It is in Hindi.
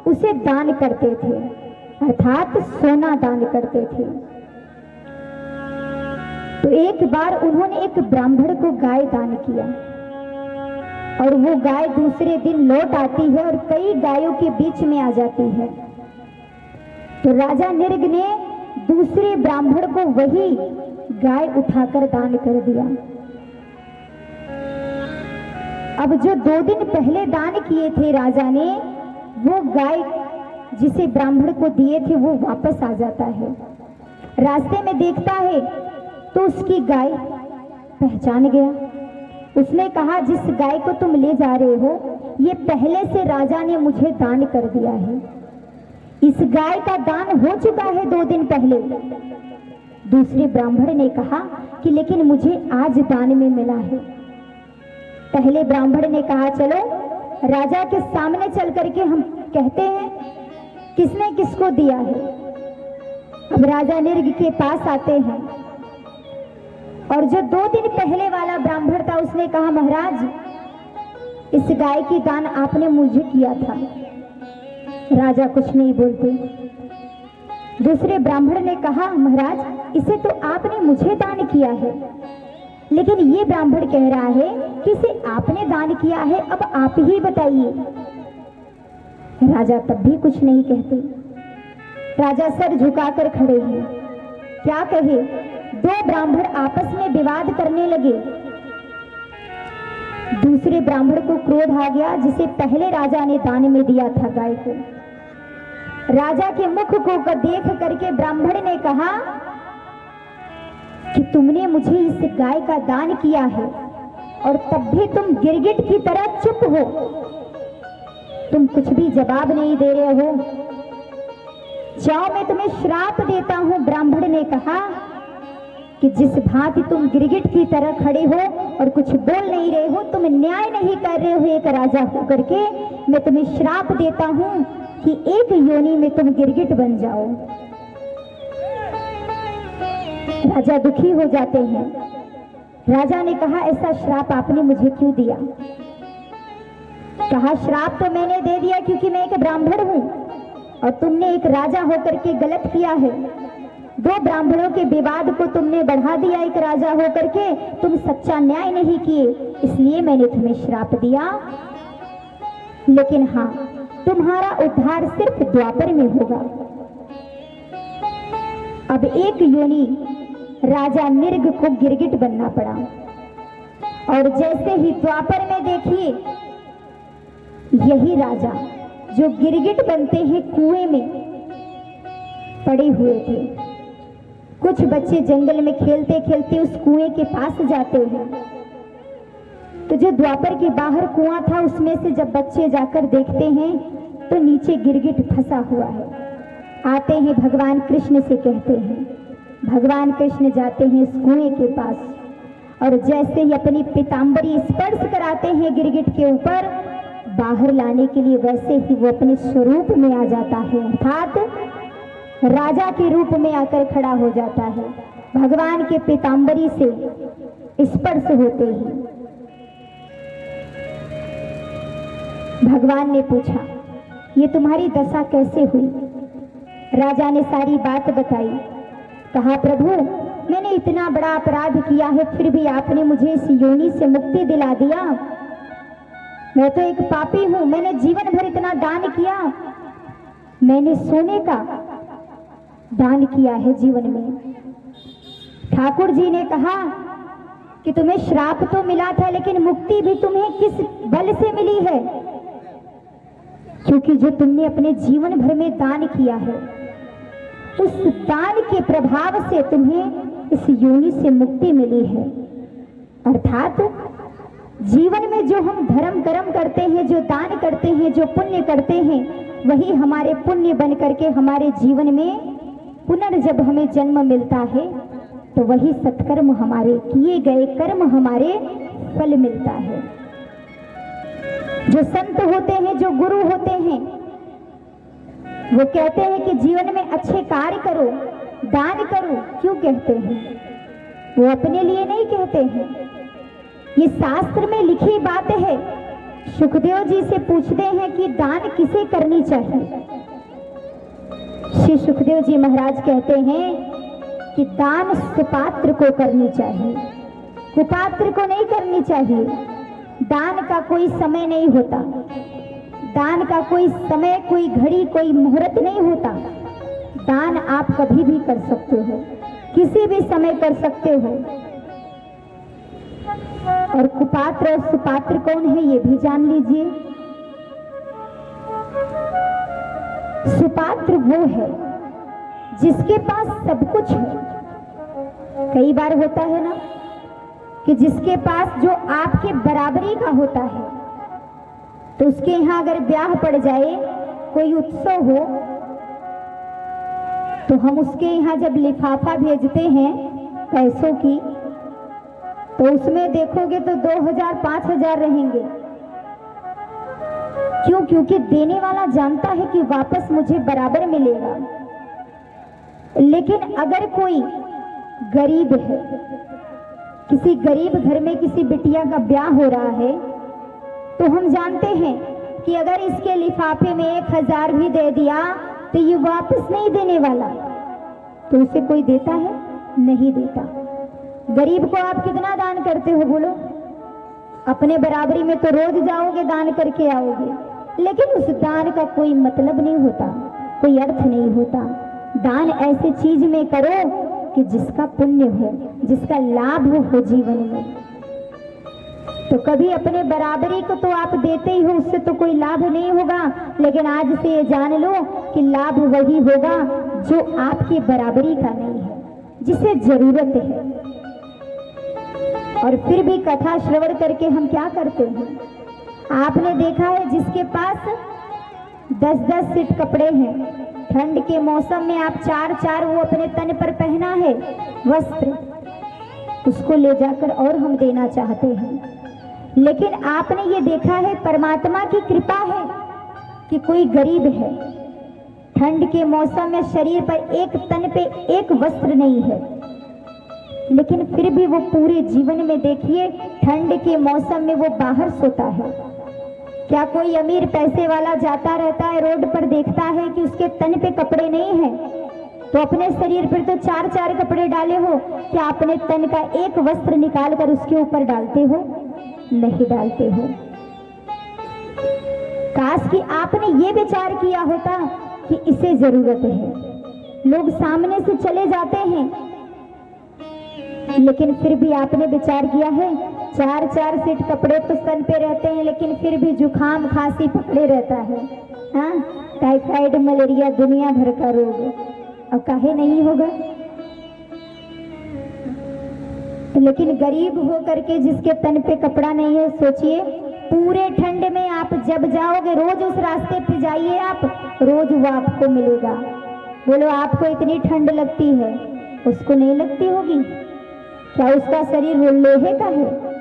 उसे दान करते थे, अर्थात सोना दान करते थे। तो एक बार उन्होंने एक ब्राह्मण को गाय दान किया और वो गाय दूसरे दिन लौट आती है और कई गायों के बीच में आ जाती है। तो राजा निर्ग ने दूसरे ब्राह्मण को वही गाय उठाकर दान कर दिया। अब जो 2 दिन पहले दान किए थे राजा ने, वो गाय जिसे ब्राह्मण को दिए थे वो वापस आ जाता है। रास्ते में देखता है तो उसकी गाय पहचान गया। उसने कहा, जिस गाय को तुम ले जा रहे हो ये पहले से राजा ने मुझे दान कर दिया है। इस गाय का दान हो चुका है 2 दिन पहले। दूसरे ब्राह्मण ने कहा कि लेकिन मुझे आज दान में मिला है। पहले ब्राह्मण ने कहा, चलो राजा के सामने चल करके हम कहते हैं किसने किसको दिया है। अब राजा निर्ग के पास आते हैं और जो 2 दिन पहले वाला ब्राह्मण था उसने कहा, महाराज इस गाय की दान आपने मुझे किया था। राजा कुछ नहीं बोलते। दूसरे ब्राह्मण ने कहा, महाराज इसे तो आपने मुझे दान किया है, लेकिन ये ब्राह्मण कह रहा है कि इसे आपने दान किया है, अब आप ही बताइए। राजा तब भी कुछ नहीं कहते। राजा सर झुकाकर खड़े हैं, क्या कहे। 2 ब्राह्मण आपस में विवाद करने लगे। दूसरे ब्राह्मण को क्रोध आ गया जिसे पहले राजा ने दान में दिया था गाय को। राजा के मुख को देख करके ब्राह्मण ने कहा कि तुमने मुझे इस गाय का दान किया है और तब भी तुम गिरगिट की तरह चुप हो, तुम कुछ भी जवाब नहीं दे रहे हो। जाओ मैं तुम्हें श्राप देता हूं। ब्राह्मण ने कहा कि जिस भांति तुम गिरगिट की तरह खड़े हो और कुछ बोल नहीं रहे हो, तुम न्याय नहीं कर रहे हो एक राजा होकर के, मैं तुम्हें श्राप देता हूं कि एक योनि में तुम गिरगिट बन जाओ। राजा दुखी हो जाते हैं। राजा ने कहा, ऐसा श्राप आपने मुझे क्यों दिया। कहा, श्राप तो मैंने दे दिया क्योंकि मैं एक ब्राह्मण हूं और तुमने एक राजा होकर के गलत किया है। 2 ब्राह्मणों के विवाद को तुमने बढ़ा दिया एक राजा होकर के, तुम सच्चा न्याय नहीं किए, इसलिए मैंने तुम्हें श्राप दिया। लेकिन हाँ, तुम्हारा उद्धार सिर्फ द्वापर में होगा। अब एक योनि राजा निर्ग को गिरगिट बनना पड़ा और जैसे ही द्वापर में देखिए यही राजा जो गिरगिट बनते हैं कुएं में पड़े हुए थे। कुछ बच्चे जंगल में खेलते खेलते उस कुएं के पास जाते हैं, तो जो द्वापर के बाहर कुआं था उसमें से जब बच्चे जाकर देखते हैं तो नीचे गिरगिट फंसा हुआ है। आते हैं भगवान कृष्ण से कहते हैं। भगवान कृष्ण जाते हैं इस कुएं के पास और जैसे ही अपनी पीतांबरी स्पर्श कराते हैं गिरगिट के ऊपर, बाहर लाने के लिए वैसे ही वो अपने स्वरूप में आ जाता है, अर्थात राजा के रूप में आकर खड़ा हो जाता है। भगवान के पीतांबरी से स्पर्श होते ही भगवान ने पूछा, ये तुम्हारी दशा कैसे हुई। राजा ने सारी बात बताई। कहा, प्रभु मैंने इतना बड़ा अपराध किया है फिर भी आपने मुझे इस योनि से मुक्ति दिला दिया। मैं तो एक पापी हूं, मैंने जीवन भर इतना दान किया, मैंने सोने का दान किया है जीवन में। ठाकुर जी ने कहा कि तुम्हें श्राप तो मिला था लेकिन मुक्ति भी तुम्हें किस बल से मिली है, क्योंकि जो तुमने अपने जीवन भर में दान किया है उस दान के प्रभाव से तुम्हें इस योनि से मुक्ति मिली है। अर्थात जीवन में जो हम धर्म कर्म करते हैं, जो दान करते हैं, जो पुण्य करते हैं, वही हमारे पुण्य बन करके हमारे जीवन में पुनर्जब हमें जन्म मिलता है तो वही सत्कर्म, हमारे किए गए कर्म हमारे फल मिलता है। जो संत होते हैं, जो गुरु होते हैं, वो कहते हैं कि जीवन में अच्छे कार्य करो, दान करो। क्यों कहते हैं? वो अपने लिए नहीं कहते हैं, ये शास्त्र में लिखी बात है सुखदेव जी से पूछते हैं कि दान किसे करनी चाहिए। श्री सुखदेव जी महाराज कहते हैं कि दान सुपात्र को करनी चाहिए, कुपात्र को नहीं करनी चाहिए। दान का कोई समय नहीं होता, दान का कोई समय, कोई घड़ी, कोई मुहूर्त नहीं होता। दान आप कभी भी कर सकते हो, किसी भी समय कर सकते हो। और कुपात्र और सुपात्र कौन है ये भी जान लीजिए। सुपात्र वो है जिसके पास सब कुछ है। कई बार होता है ना कि जिसके पास जो आपके बराबरी का होता है, तो उसके यहाँ अगर ब्याह पड़ जाए, कोई उत्सव हो, तो हम उसके यहाँ जब लिफाफा भेजते हैं पैसों की, तो उसमें देखोगे तो 2000-5000 रहेंगे। क्यों? क्योंकि देने वाला जानता है कि वापस मुझे बराबर मिलेगा। लेकिन अगर कोई गरीब है, किसी गरीब घर में किसी बिटिया का ब्याह हो रहा है, तो हम जानते हैं कि अगर इसके लिफाफे में 1000 भी दे दिया तो ये वापस नहीं देने वाला, तो उसे कोई देता है? नहीं देता। गरीब को आप कितना दान करते हो बोलो? अपने बराबरी में तो रोज जाओगे, दान करके आओगे, लेकिन उस दान का कोई मतलब नहीं होता, कोई अर्थ नहीं होता। दान ऐसी चीज में करो कि जिसका पुण्य हो, जिसका लाभ हो जीवन में। तो कभी अपने बराबरी को तो आप देते ही हो, उससे तो कोई लाभ नहीं होगा। लेकिन आज से ये जान लो कि लाभ वही होगा जो आपकी बराबरी का नहीं है, जिसे जरूरत है। और फिर भी कथा श्रवण करके हम क्या करते हैं? आपने देखा है जिसके पास 10-10 सेट कपड़े हैं, ठंड के मौसम में आप 4-4 वो अपने तन पर पहना है वस्त्र, उसको ले जाकर और हम देना चाहते हैं। लेकिन आपने ये देखा है परमात्मा की कृपा है कि कोई गरीब है, ठंड के मौसम में शरीर पर एक तन पे एक वस्त्र नहीं है, लेकिन फिर भी वो पूरे जीवन में देखिए ठंड के मौसम में वो बाहर सोता है। क्या कोई अमीर पैसे वाला जाता रहता है रोड पर, देखता है कि उसके तन पे कपड़े नहीं है, तो अपने शरीर पर तो 4-4 कपड़े डाले हो, क्या अपने तन का एक वस्त्र निकाल कर उसके ऊपर डालते हो? नहीं डालते हो। काश कि आपने ये विचार किया होता कि इसे जरूरत है। लोग सामने से चले जाते हैं, लेकिन फिर भी आपने विचार किया है 4-4 सेट कपड़े तो तन पे रहते हैं, लेकिन फिर भी जुकाम खांसी पकड़े रहता है। हाँ, टाइफाइड मलेरिया दुनिया भर का रोग, अब काहे नहीं होगा? लेकिन गरीब हो करके जिसके तन पे कपड़ा नहीं है, सोचिए पूरे ठंड में आप जब जाओगे, रोज उस रास्ते पे जाइए आप, रोज वो आपको मिलेगा। बोलो आपको इतनी ठंड लगती है, उसको नहीं लगती होगी? क्या उसका शरीर लोहे का है?